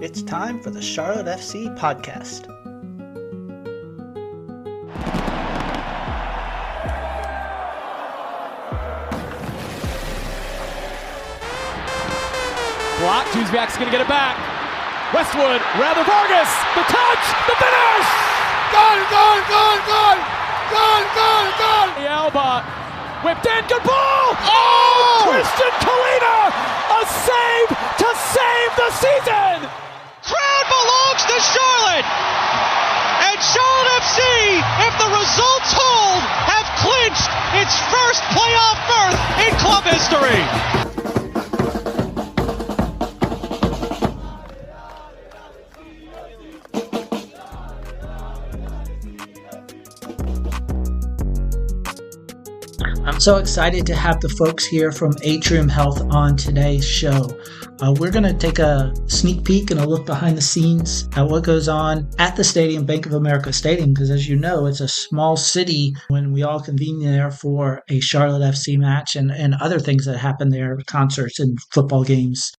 It's time for the Charlotte FC podcast. Blocked, Duzbak's gonna get it back. Westwood, rather Vargas, the touch, the finish! Gone! The Alba, whipped in, good ball! Oh! Christian Kalina, a save to save the season! Crowd belongs to Charlotte! And Charlotte FC, if the results hold, have clinched its first playoff berth in club history! I'm so excited to have the folks here from Atrium Health on today's show. We're going to take a sneak peek and a look behind the scenes at what goes on at the stadium, Bank of America Stadium, because as you know, it's a small city when we all convene there for a Charlotte FC match and other things that happen there, concerts and football games.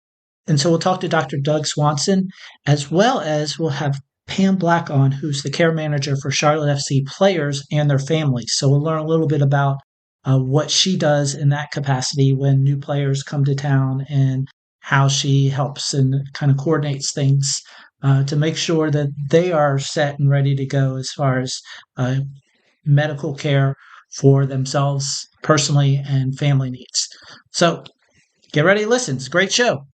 And so we'll talk to Dr. Doug Swanson, as well as we'll have Pam Black on, who's the care manager for Charlotte FC players and their families. So we'll learn a little bit about what she does in that capacity when new players come to town and how she helps and kind of coordinates things to make sure that they are set and ready to go as far as medical care for themselves personally and family needs. So get ready to listen. It's a great show.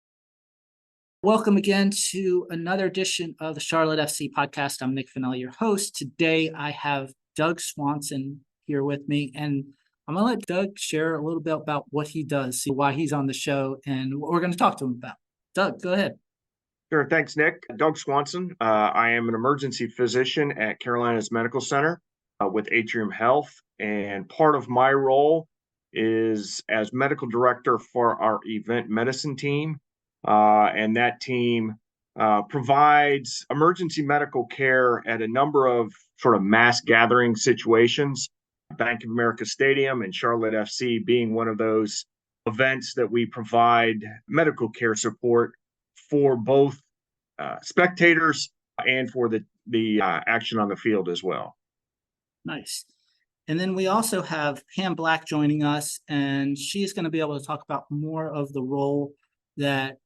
Welcome again to another edition of the Charlotte FC podcast. I'm Nick Finelli, your host. Today I have Doug Swanson here with me, and I'm going to let Doug share a little bit about what he does, why he's on the show, and what we're going to talk to him about. Doug, go ahead. Sure. Thanks, Nick. Doug Swanson. I am an emergency physician at Carolina's Medical Center with Atrium Health, and part of my role is as medical director for our event medicine team, and that team provides emergency medical care at a number of sort of mass gathering situations. Bank of America Stadium and Charlotte FC being one of those events that we provide medical care support for both spectators and for the action on the field as well. Nice. And then we also have Pam Black joining us, and she's going to be able to talk about more of the role that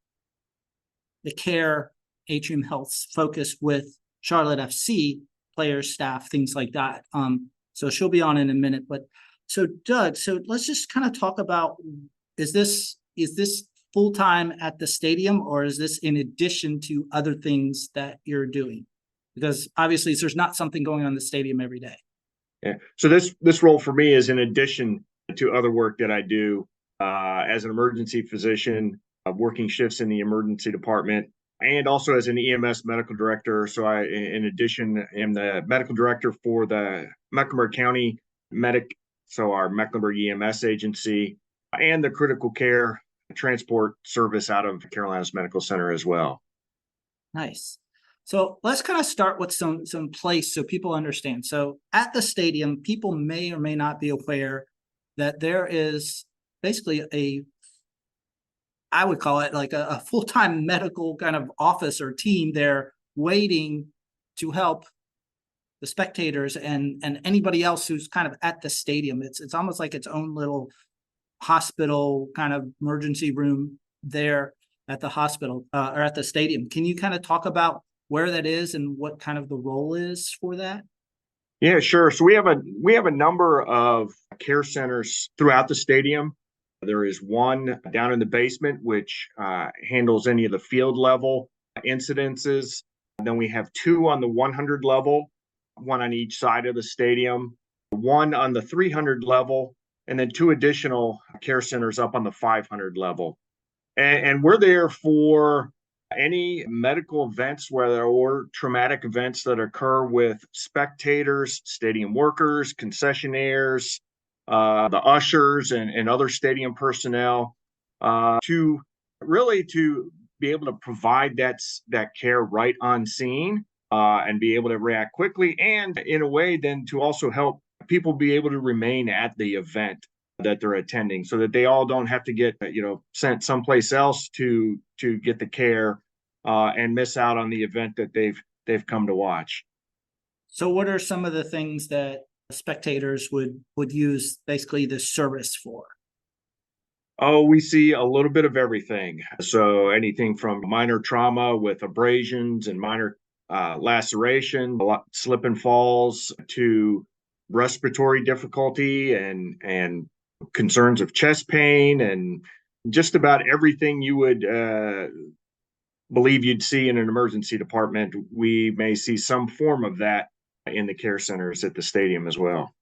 the care Atrium Health's focus with Charlotte FC players, staff, things like that. So she'll be on in a minute. But so Doug, so let's just kind of talk about, is this full-time at the stadium, or is this in addition to other things that you're doing? Because obviously there's not something going on in the stadium every day. Yeah. So this role for me is in addition to other work that I do as an emergency physician, working shifts in the emergency department, and also as an EMS medical director. So I, in addition, am the medical director for the Mecklenburg County Medic, so our Mecklenburg EMS agency, and the critical care transport service out of Carolina's Medical Center as well. Nice. So let's kind of start with some place so people understand. So at the stadium, people may or may not be aware that there is basically I would call it like a full-time medical kind of office or team there waiting to help the spectators and anybody else who's kind of at the stadium. It's almost like its own little hospital kind of emergency room there at the hospital or at the stadium. Can you kind of talk about where that is and what kind of the role is for that? Yeah, sure. So we have a number of care centers throughout the stadium. There is one down in the basement, which handles any of the field level incidences. And then we have two on the 100 level, one on each side of the stadium, one on the 300 level, and then two additional care centers up on the 500 level. And we're there for any medical events or traumatic events that occur with spectators, stadium workers, concessionaires, the ushers and other stadium personnel to be able to provide that care right on scene and be able to react quickly, and in a way then to also help people be able to remain at the event that they're attending, so that they all don't have to get sent someplace else to get the care and miss out on the event that they've come to watch. So what are some of the things that spectators would use basically this service for? Oh, we see a little bit of everything. So anything from minor trauma with abrasions and minor laceration, slip and falls, to respiratory difficulty and concerns of chest pain, and just about everything you would believe you'd see in an emergency department. We may see some form of that in the care centers at the stadium as well.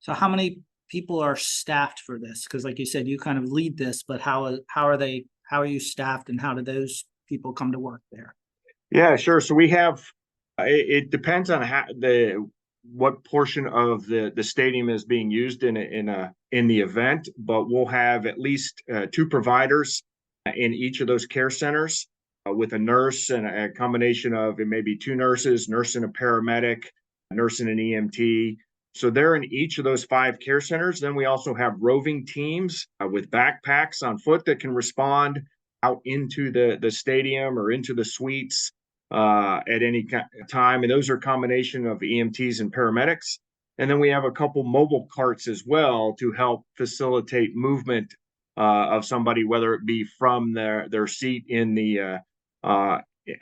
So how many people are staffed for this? Because like you said, you kind of lead this, but how are you staffed, and how do those people come to work there? Yeah, sure. So we have, it depends on what portion of the stadium is being used in the event, but we'll have at least 2 providers in each of those care centers, with a nurse and a combination of, it may be 2 nurses, nurse and a paramedic, nurse and an EMT. So they're in each of those 5 care centers. Then we also have roving teams with backpacks on foot that can respond out into the stadium or into the suites at any time. And those are a combination of EMTs and paramedics. And then we have a couple mobile carts as well to help facilitate movement of somebody, whether it be from their seat in the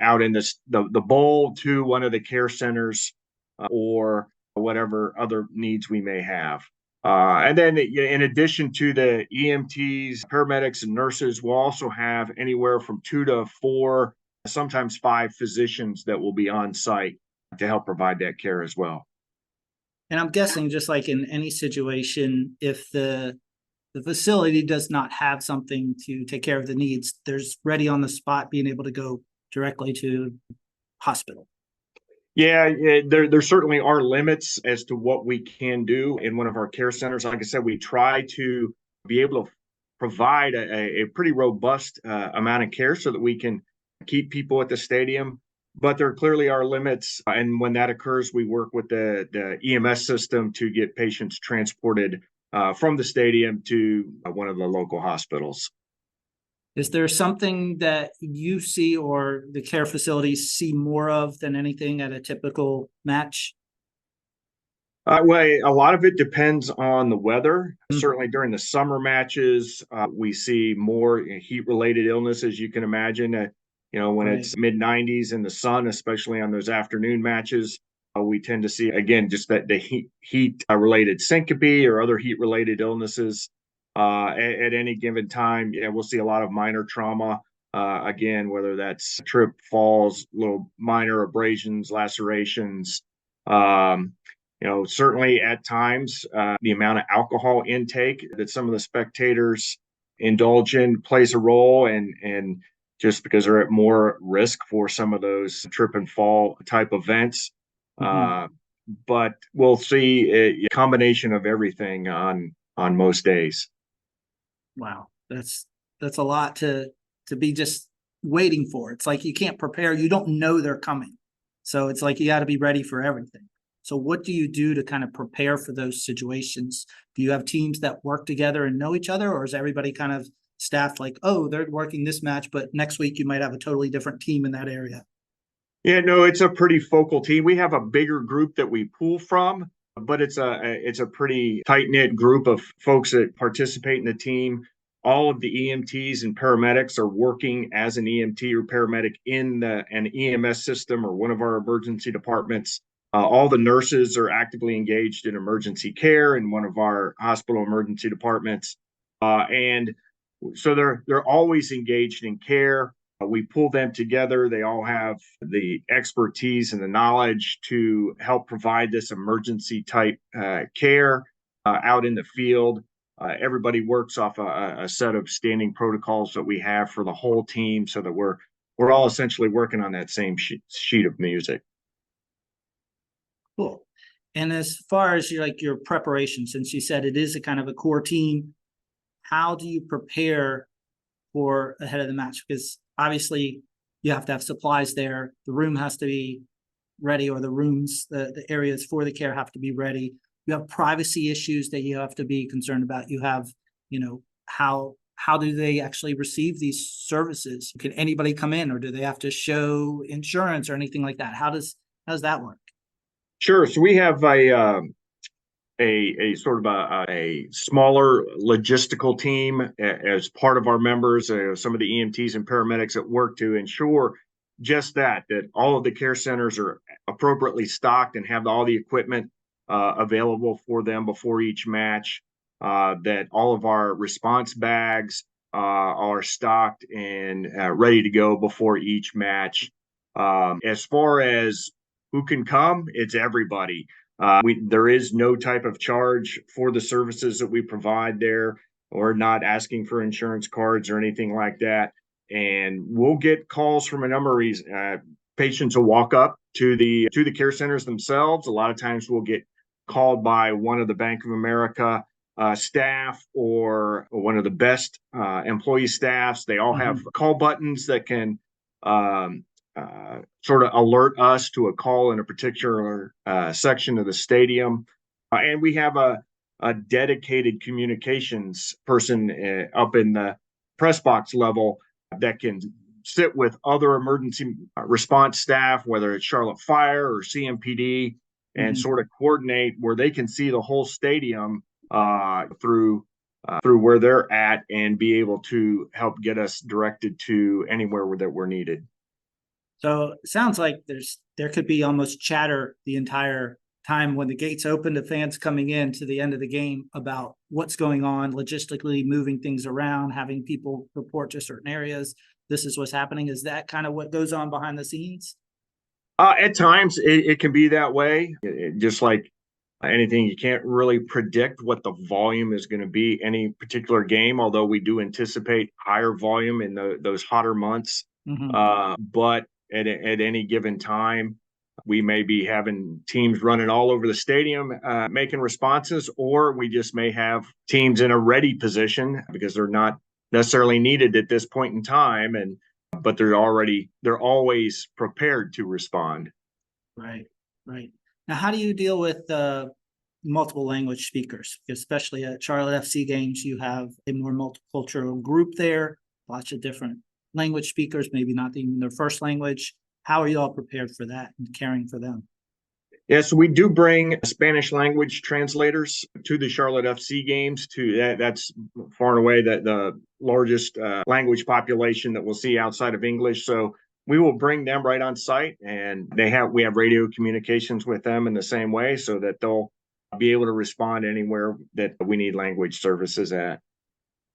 out in the bowl to one of the care centers, or whatever other needs we may have. And then in addition to the EMTs, paramedics, and nurses, we'll also have anywhere from 2 to 4, sometimes 5 physicians that will be on site to help provide that care as well. And I'm guessing, just like in any situation, if the facility does not have something to take care of the needs, there's ready on the spot being able to go directly to hospital. Yeah, there certainly are limits as to what we can do in one of our care centers. Like I said, we try to be able to provide a pretty robust amount of care so that we can keep people at the stadium. But there clearly are limits. And when that occurs, we work with the EMS system to get patients transported from the stadium to one of the local hospitals. Is there something that you see or the care facilities see more of than anything at a typical match? Well, a lot of it depends on the weather. Certainly during the summer matches, we see more heat-related illness, as you can imagine. When Right. it's mid-90s in the sun, especially on those afternoon matches, we tend to see, again, just that the heat-related syncope or other heat-related illnesses. At any given time, we'll see a lot of minor trauma. Again, whether that's trip, falls, little minor abrasions, lacerations. Certainly at times, the amount of alcohol intake that some of the spectators indulge in plays a role, and just because they're at more risk for some of those trip and fall type events. But we'll see a combination of everything on most days. Wow, that's a lot to be just waiting for. It's like you can't prepare. You don't know they're coming, so it's like you got to be ready for everything. So what do you do to kind of prepare for those situations? Do you have teams that work together and know each other, or is everybody kind of staffed like, oh, they're working this match, but next week you might have a totally different team in that area? Yeah, no, it's a pretty focal team. We have a bigger group that we pull from, but it's a pretty tight-knit group of folks that participate in the team. All of the EMTs and paramedics are working as an EMT or paramedic in an EMS system or one of our emergency departments. All the nurses are actively engaged in emergency care in one of our hospital emergency departments. And so they're always engaged in care. We pull them together. They all have the expertise and the knowledge to help provide this emergency type care out in the field. Everybody works off a set of standing protocols that we have for the whole team, so that we're all essentially working on that same sheet of music. Cool. And as far as your preparation, since you said it is a kind of a core team, how do you prepare for ahead of the match? Because obviously you have to have supplies there. The room has to be ready, or the rooms, the areas for the care have to be ready. You have privacy issues that you have to be concerned about. You have, how how do they actually receive these services? Can anybody come in, or do they have to show insurance or anything like that? How does that work? Sure. So we have a sort of a smaller logistical team as part of our members, some of the EMTs and paramedics that work to ensure just that all of the care centers are appropriately stocked and have all the equipment available for them before each match, that all of our response bags are stocked and ready to go before each match. As far as who can come, it's everybody. There is no type of charge for the services that we provide there. We're not asking for insurance cards or anything like that. And we'll get calls from a number of reasons. Patients will walk up to the care centers themselves. A lot of times we'll get called by one of the Bank of America staff or one of the best employee staffs. They all have call buttons that can sort of alert us to a call in a particular section of the stadium. And we have a dedicated communications person up in the press box level that can sit with other emergency response staff, whether it's Charlotte Fire or CMPD, and sort of coordinate where they can see the whole stadium through where they're at and be able to help get us directed to anywhere that we're needed. So it sounds like there could be almost chatter the entire time when the gates open to fans coming in to the end of the game about what's going on logistically, moving things around, having people report to certain areas. This is what's happening. Is that kind of what goes on behind the scenes? At times it can be that way. Just like anything, you can't really predict what the volume is going to be any particular game, although we do anticipate higher volume in those hotter months. But at any given time, we may be having teams running all over the stadium making responses, or we just may have teams in a ready position because they're not necessarily needed at this point in time, but they're always prepared to respond. Right. Now, how do you deal with multiple language speakers? Especially at Charlotte FC games, you have a more multicultural group there, lots of different language speakers, maybe not even their first language. How are you all prepared for that and caring for them? Yeah, so we do bring Spanish language translators to the Charlotte FC games. That's far and away the largest language population that we'll see outside of English. So we will bring them right on site, and we have radio communications with them in the same way, so that they'll be able to respond anywhere that we need language services at.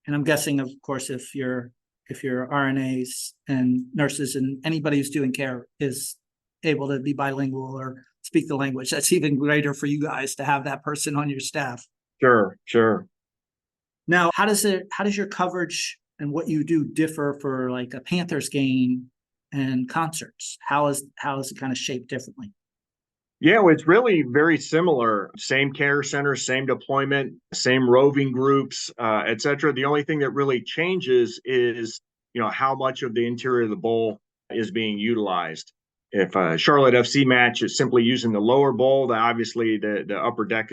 And I'm guessing, of course, if your RNAs and nurses and anybody who's doing care is able to be bilingual or speak the language, that's even greater for you guys to have that person on your staff. Sure. Now, how does your coverage and what you do differ for like a Panthers game and concerts? How is it kind of shaped differently? Yeah, well, it's really very similar. Same care center, same deployment, same roving groups, et cetera. The only thing that really changes is, how much of the interior of the bowl is being utilized. If a Charlotte FC match is simply using the lower bowl, then obviously the upper deck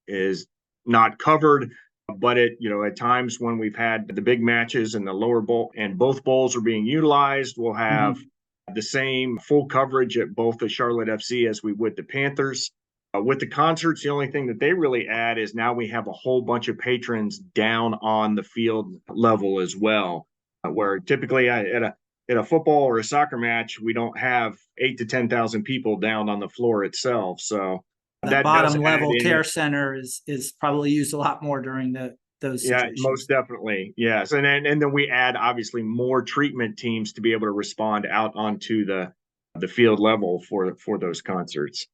is not covered. But at times when we've had the big matches and the lower bowl and both bowls are being utilized, we'll have the same full coverage at both the Charlotte FC as we would the Panthers. With the concerts, the only thing that they really add is now we have a whole bunch of patrons down on the field level as well, where typically at a football or a soccer match, we don't have 8,000 to 10,000 people down on the floor itself. So that bottom level care center is probably used a lot more during those situations. Yeah, most definitely. Yes. And then we add obviously more treatment teams to be able to respond out onto the field level for those concerts.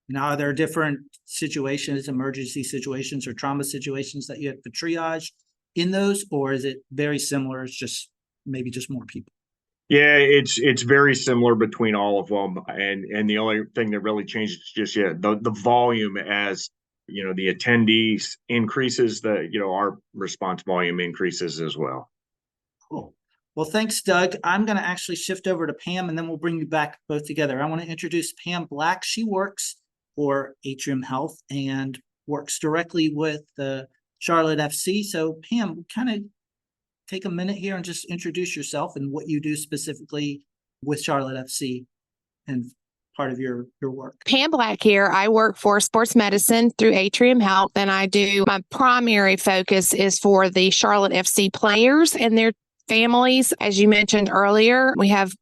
Now, are there different situations, emergency situations or trauma situations that you have to triage in those, or is it very similar? It's just maybe just more people. Yeah, it's very similar between all of them, and the only thing that really changes is just the volume as the attendees increases, our response volume increases as well. Cool. Well, thanks, Doug. I'm going to actually shift over to Pam, and then we'll bring you back both together. I want to introduce Pam Black. She works for Atrium Health and works directly with the Charlotte FC. So, Pam, kind of take a minute here and just introduce yourself and what you do specifically with Charlotte FC and part of your work? Pam Black here. I work for sports medicine through Atrium Health, and my primary focus is for the Charlotte FC players and their families. As you mentioned earlier, we have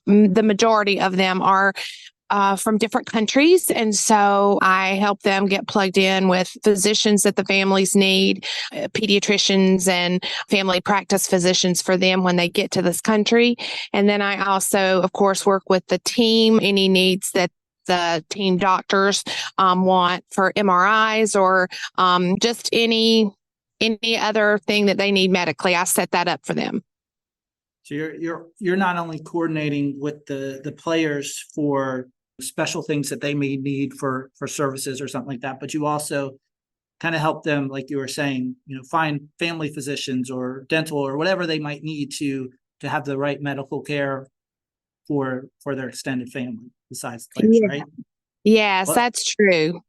the majority of them are from different countries. And so I help them get plugged in with physicians that the families need, pediatricians and family practice physicians for them when they get to this country. And then I also, of course, work with the team, any needs that the team doctors want for MRIs or just any other thing that they need medically. I set that up for them. So you're not only coordinating with the players for special things that they may need for services or something like that, but you also kind of help them, like you were saying, find family physicians or dental or whatever they might need to have the right medical care for their extended family besides the players, right? Yes, that's true.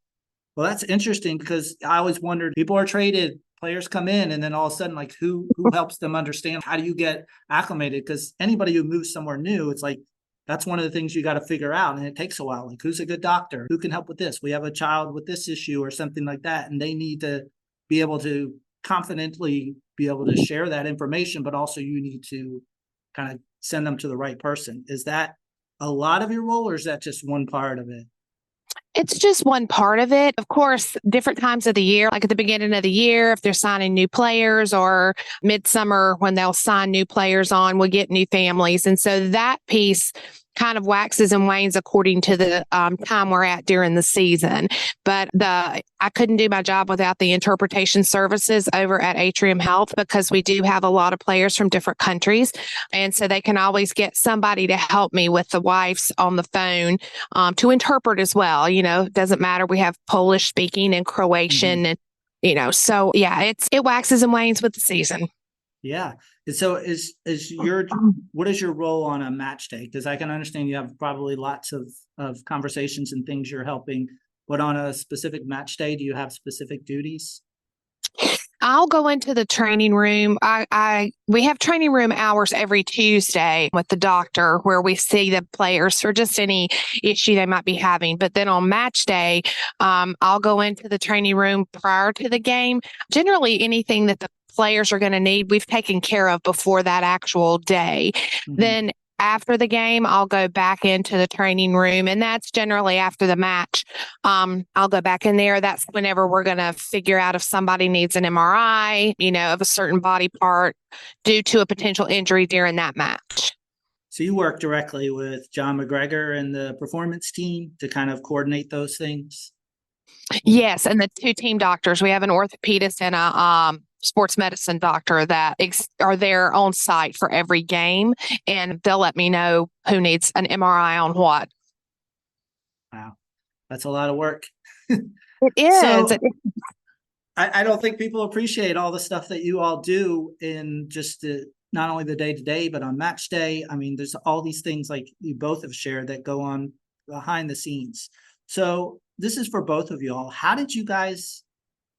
Well, that's interesting because I always wondered, people are traded, players come in, and then all of a sudden, like who helps them understand? How do you get acclimated? Because anybody who moves somewhere new, it's like, that's one of the things you got to figure out. And it takes a while. Like, who's a good doctor? Who can help with this? We have a child with this issue or something like that. And they need to be able to confidently be able to share that information, but also you need to kind of send them to the right person. Is that a lot of your role, or is that just one part of it? It's just one part of it. Of course, different times of the year, like at the beginning of the year, if they're signing new players, or midsummer when they'll sign new players on, we'll get new families. And so that piece kind of waxes and wanes according to the time we're at during the season. But I couldn't do my job without the interpretation services over at Atrium Health, because we do have a lot of players from different countries. And so they can always get somebody to help me with the wives on the phone to interpret as well. It doesn't matter. We have Polish speaking and Croatian and, so yeah, it waxes and wanes with the season. Yeah. And so what is your role on a match day? Because I can understand you have probably lots of conversations and things you're helping, but on a specific match day, do you have specific duties? I'll go into the training room. We have training room hours every Tuesday with the doctor where we see the players for just any issue they might be having. But then on match day, I'll go into the training room prior to the game. Generally, anything that the players are going to need, we've taken care of before that actual day. Then after the game, I'll go back into the training room, and that's generally after the match. I'll go back in there. That's whenever we're going to figure out if somebody needs an MRI, of a certain body part due to a potential injury during that match. So you work directly with John McGregor and the performance team to kind of coordinate those things? Yes, and the two team doctors. We have an orthopedist and a sports medicine doctor that are there on site for every game, and they'll let me know who needs an MRI on what. Wow, that's a lot of work. It is. So, I don't think people appreciate all the stuff that you all do in just not only the day-to-day, but on match day. I mean, there's all these things like you both have shared that go on behind the scenes. So this is for both of you all. How did you guys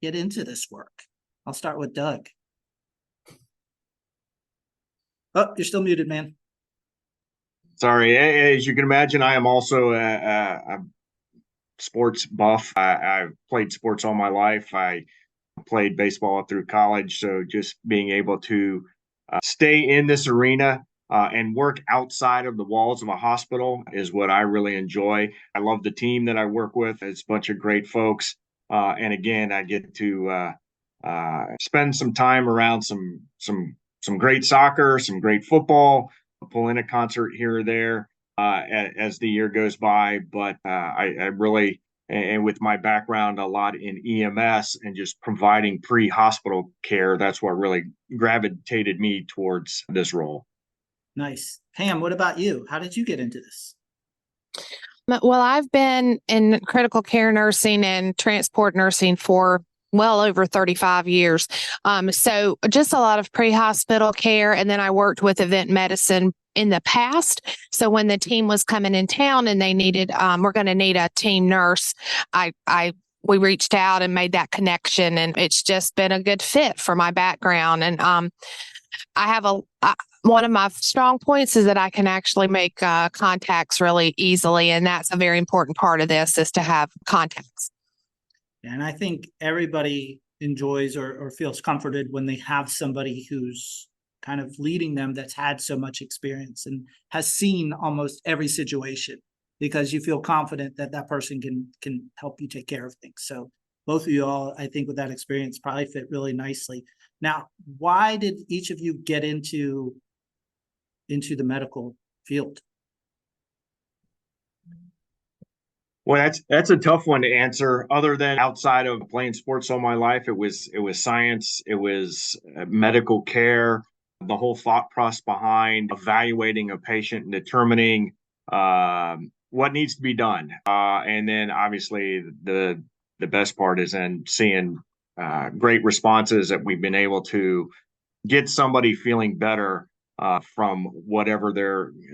get into this work? I'll start with Doug. Oh, you're still muted, man. Sorry. As you can imagine, I am also a sports buff. I've played sports all my life. I played baseball through college. So just being able to stay in this arena and work outside of the walls of a hospital is what I really enjoy. I love the team that I work with. It's a bunch of great folks. And again, I get to spend some time around some great soccer, some great football, pull in a concert here or there as the year goes by. But I really, and with my background a lot in EMS and just providing pre-hospital care, that's what really gravitated me towards this role. Nice. Pam, what about you? How did you get into this? Well, I've been in critical care nursing and transport nursing for well over 35 years. So just a lot of pre-hospital care. And then I worked with event medicine in the past. So when the team was coming in town and they needed, we're going to need a team nurse, we reached out and made that connection, and it's just been a good fit for my background. And I have one of my strong points is that I can actually make contacts really easily. And that's a very important part of this, is to have contacts. And I think everybody enjoys or feels comforted when they have somebody who's kind of leading them that's had so much experience and has seen almost every situation, because you feel confident that that person can help you take care of things. So both of you all, I think, with that experience probably fit really nicely. Now, why did each of you get into the medical field? Well, that's a tough one to answer. Other than outside of playing sports all my life, it was science, it was medical care, the whole thought process behind evaluating a patient and determining what needs to be done, and then obviously the best part is in seeing great responses that we've been able to get somebody feeling better from whatever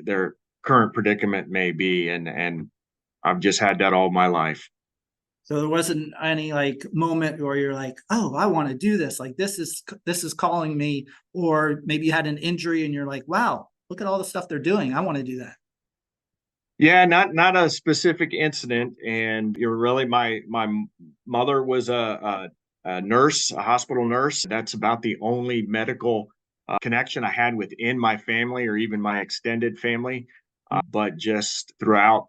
their current predicament may be, and I've just had that all my life. So there wasn't any like moment where you're like, oh, I want to do this. Like this is calling me, or maybe you had an injury and you're like, wow, look at all the stuff they're doing. I want to do that. Yeah, not a specific incident. And you're really my mother was a nurse, a hospital nurse. That's about the only medical connection I had within my family or even my extended family. But just throughout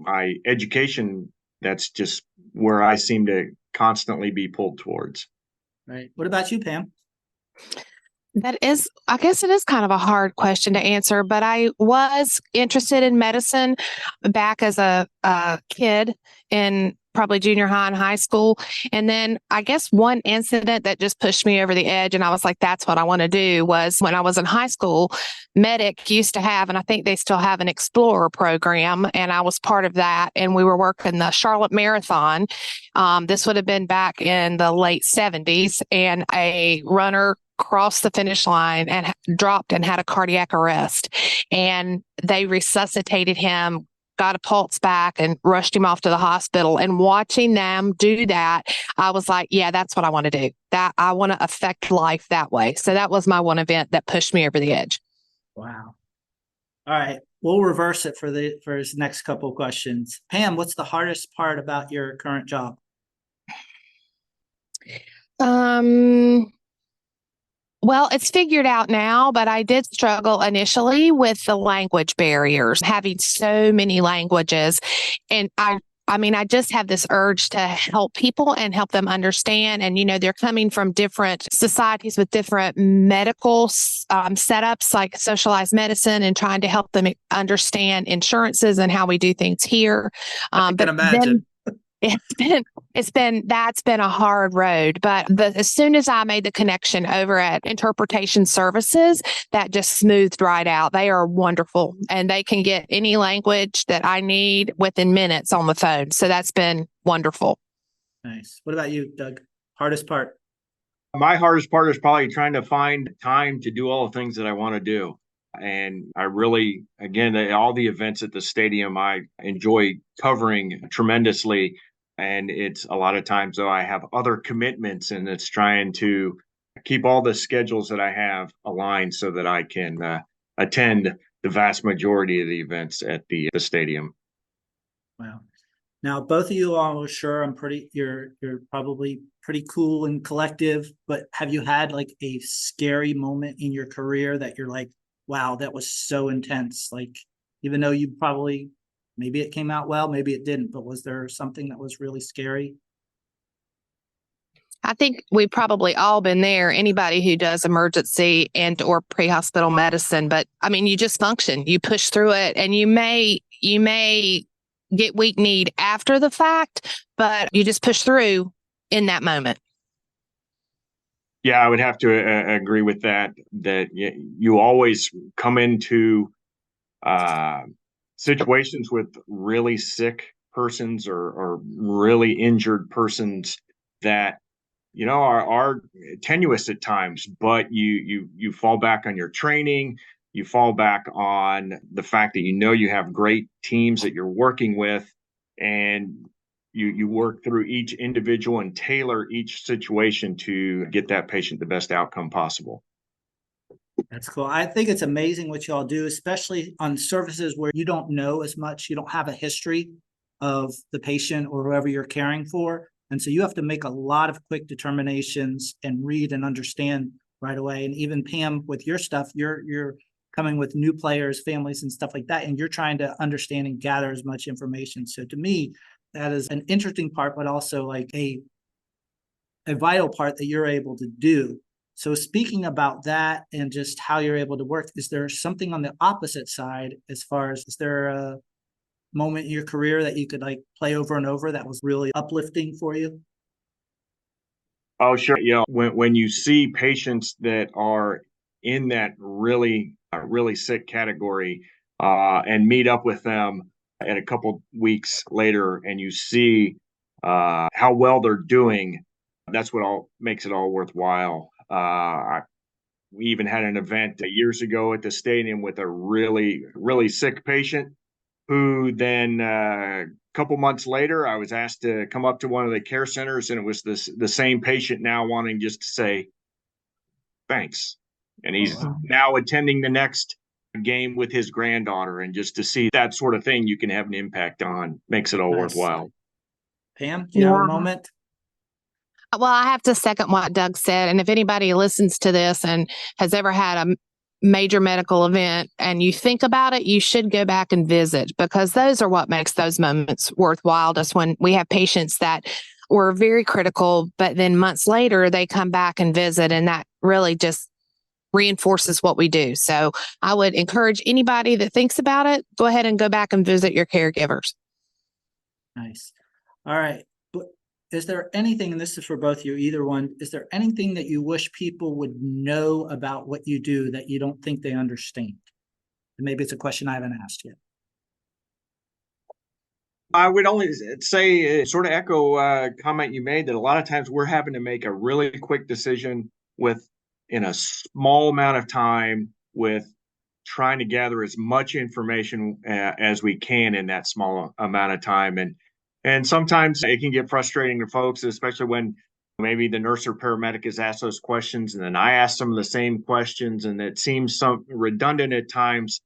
my education, that's just where I seem to constantly be pulled towards. Right. What about you, Pam? I guess it is kind of a hard question to answer, but I was interested in medicine back as a kid in probably junior high and high school. And then I guess one incident that just pushed me over the edge, and I was like, that's what I want to do, was when I was in high school, Medic used to have, and I think they still have, an Explorer program. And I was part of that. And we were working the Charlotte Marathon. This would have been back in the late 70s. And a runner crossed the finish line and dropped and had a cardiac arrest. And they resuscitated him, got a pulse back, and rushed him off to the hospital. And watching them do that, I was like, yeah, that's what I want to do. That I want to affect life that way. So that was my one event that pushed me over the edge. Wow. All right. We'll reverse it for his next couple of questions. Pam, what's the hardest part about your current job? Well, it's figured out now, but I did struggle initially with the language barriers, having so many languages. And I mean, I just have this urge to help people and help them understand. And, they're coming from different societies with different medical setups, like socialized medicine, and trying to help them understand insurances and how we do things here. I can imagine. That's been a hard road, but as soon as I made the connection over at Interpretation Services, that just smoothed right out. They are wonderful, and they can get any language that I need within minutes on the phone. So that's been wonderful. Nice. What about you, Doug? Hardest part? My hardest part is probably trying to find time to do all the things that I want to do. And I really, again, all the events at the stadium, I enjoy covering tremendously. And it's a lot of times, though, I have other commitments, and it's trying to keep all the schedules that I have aligned so that I can attend the vast majority of the events at the stadium. Wow. Now, both of you, I'm sure you're probably pretty cool and collective, but have you had like a scary moment in your career that you're like, wow, that was so intense? Like, even though you probably, maybe it came out well, maybe it didn't, but was there something that was really scary? I think we've probably all been there, anybody who does emergency and or pre-hospital medicine. But I mean, you just function, you push through it, and you may get weak-kneed after the fact, but you just push through in that moment. Yeah, I would have to agree with that you always come into situations with really sick persons or really injured persons that are tenuous at times, but you fall back on your training, you fall back on the fact that you have great teams that you're working with, and you work through each individual and tailor each situation to get that patient the best outcome possible. That's cool. I think it's amazing what y'all do, especially on services where you don't know as much. You don't have a history of the patient or whoever you're caring for. And so you have to make a lot of quick determinations and read and understand right away. And even Pam, with your stuff, you're coming with new players, families, and stuff like that. And you're trying to understand and gather as much information. So to me, that is an interesting part, but also like a vital part that you're able to do. So speaking about that and just how you're able to work, is there something on the opposite side as far as, is there a moment in your career that you could like play over and over that was really uplifting for you? Oh, sure. When you see patients that are in that really sick category, and meet up with them and a couple weeks later, and you see how well they're doing, that's what all makes it all worthwhile. We even had an event years ago at the stadium with a really sick patient who then a couple months later, I was asked to come up to one of the care centers, and it was the same patient now wanting just to say thanks. And he's now attending the next game with his granddaughter, and just to see that sort of thing you can have an impact on makes it all Nice. worthwhile. Pam, do you have a moment? Well, I have to second what Doug said. And if anybody listens to this and has ever had a major medical event and you think about it, you should go back and visit, because those are what makes those moments worthwhile. Just when we have patients that were very critical, but then months later they come back and visit, and that really just reinforces what we do. So I would encourage anybody that thinks about it, go ahead and go back and visit your caregivers. Nice. All right. But is there anything, and this is for both you, either one, is there anything that you wish people would know about what you do that you don't think they understand? And maybe it's a question I haven't asked yet. I would only say, sort of echo a comment you made, that a lot of times we're having to make a really quick decision in a small amount of time, with trying to gather as much information as we can in that small amount of time. And sometimes it can get frustrating to folks, especially when maybe the nurse or paramedic has asked those questions, and then I ask some of the same questions, and it seems some redundant at times.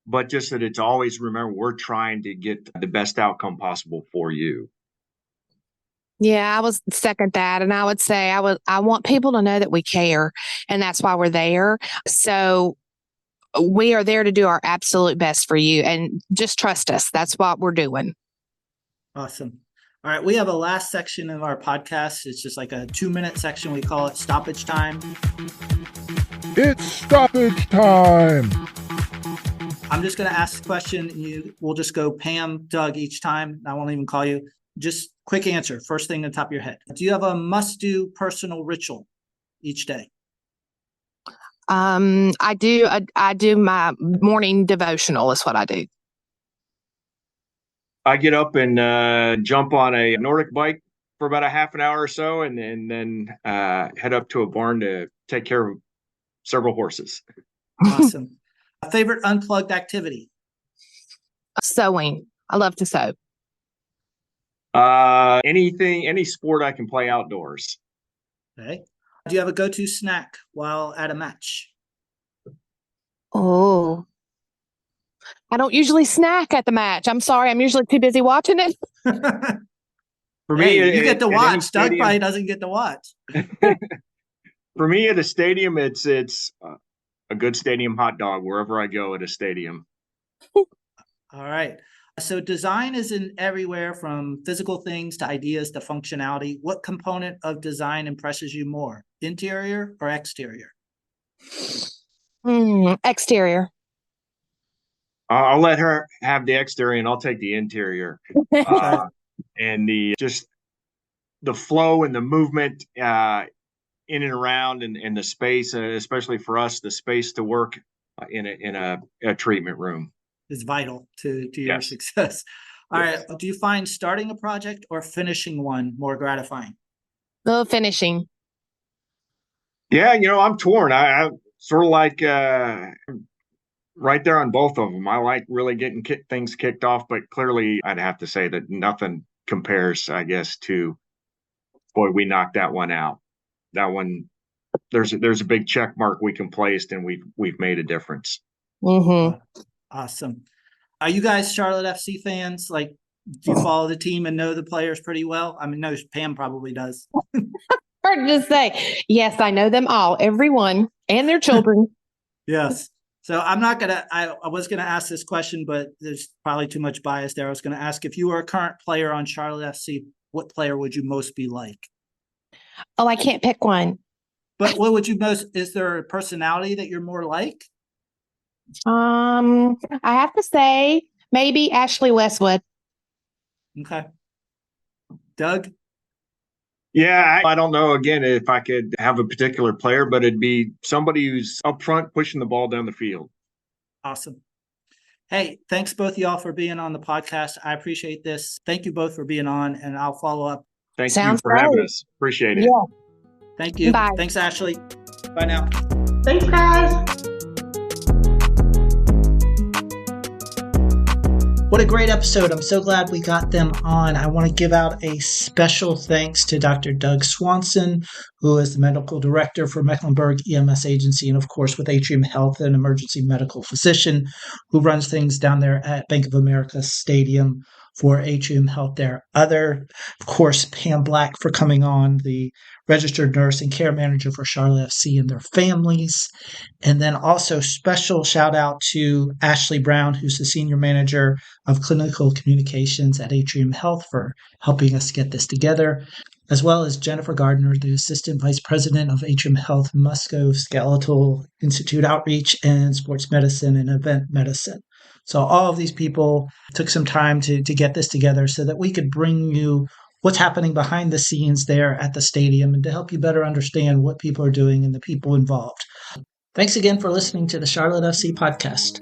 But just that it's always, remember, we're trying to get the best outcome possible for you. Yeah, I was second that. And I would say I want people to know that we care, and that's why we're there. So we are there to do our absolute best for you, and just trust us. That's what we're doing. Awesome. All right. We have a last section of our podcast. It's just like a 2-minute section. We call it stoppage time. It's stoppage time. I'm just going to ask a question. We'll just go Pam, Doug each time. I won't even call you. Just quick answer. First thing on top of your head. Do you have a must-do personal ritual each day? I do. I do my morning devotional is what I do. I get up and jump on a Nordic bike for about a half an hour or so, and then head up to a barn to take care of several horses. Awesome. Favorite unplugged activity? Sewing. I love to sew. Any sport I can play outdoors. Okay. Do you have a go-to snack while at a match? Oh, I don't usually snack at the match. I'm sorry. I'm usually too busy watching it. For me, you get to watch. Doug probably doesn't get to watch. For me, at a stadium, it's a good stadium hot dog wherever I go at a stadium. All right. So design is in everywhere from physical things to ideas to functionality. What component of design impresses you more, interior or exterior? Exterior. I'll let her have the exterior, and I'll take the interior. And the flow and the movement in and around, and the space, especially for us, the space to work in a treatment room is vital to your success. All right. Do you find starting a project or finishing one more gratifying? Finishing. Yeah, I'm torn. I sort of like right there on both of them. I like really getting things kicked off, but clearly I'd have to say that nothing compares, I guess, to, boy, we knocked that one out. That one there's a big check mark we can place, and we've made a difference. Mm-hmm. Awesome. Are you guys Charlotte FC fans? Like, do you follow the team and know the players pretty well? I mean, no, Pam probably does. Hard to say. Yes, I know them all, everyone, and their children. Yes. So I'm not going to, I was going to ask this question, but there's probably too much bias there. I was going to ask, if you were a current player on Charlotte FC, what player would you most be like? Oh, I can't pick one. But what would you most, is there a personality that you're more like? I have to say maybe Ashley Westwood. Okay. Doug? Yeah, I don't know, again, if I could have a particular player, but it'd be somebody who's up front pushing the ball down the field. Awesome. Hey, thanks both of y'all for being on the podcast. I appreciate this. Thank you both for being on, and I'll follow up. Thank you for having us. Appreciate it. Yeah. Thank you. Bye. Thanks, Ashley. Bye now. Thanks, guys. What a great episode. I'm so glad we got them on. I want to give out a special thanks to Dr. Doug Swanson, who is the medical director for Mecklenburg EMS Agency, and of course with Atrium Health, an emergency medical physician who runs things down there at Bank of America Stadium for Atrium Health there. Of course, Pam Black for coming on, the registered nurse and care manager for Charlotte FC and their families. And then also special shout out to Ashley Brown, who's the senior manager of clinical communications at Atrium Health, for helping us get this together, as well as Jennifer Gardner, the assistant vice president of Atrium Health Musculoskeletal Institute Outreach and Sports Medicine and Event Medicine. So all of these people took some time to get this together so that we could bring you what's happening behind the scenes there at the stadium and to help you better understand what people are doing and the people involved. Thanks again for listening to the Charlotte FC podcast.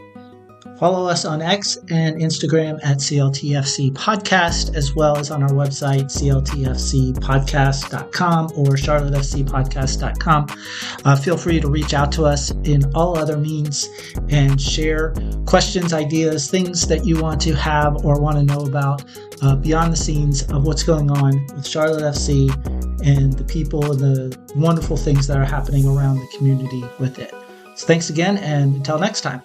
Follow us on X and Instagram at CLTFC Podcast, as well as on our website, cltfcpodcast.com or charlottefcpodcast.com. Feel free to reach out to us in all other means and share questions, ideas, things that you want to have or want to know about beyond the scenes of what's going on with Charlotte FC and the people and the wonderful things that are happening around the community with it. So thanks again, and until next time.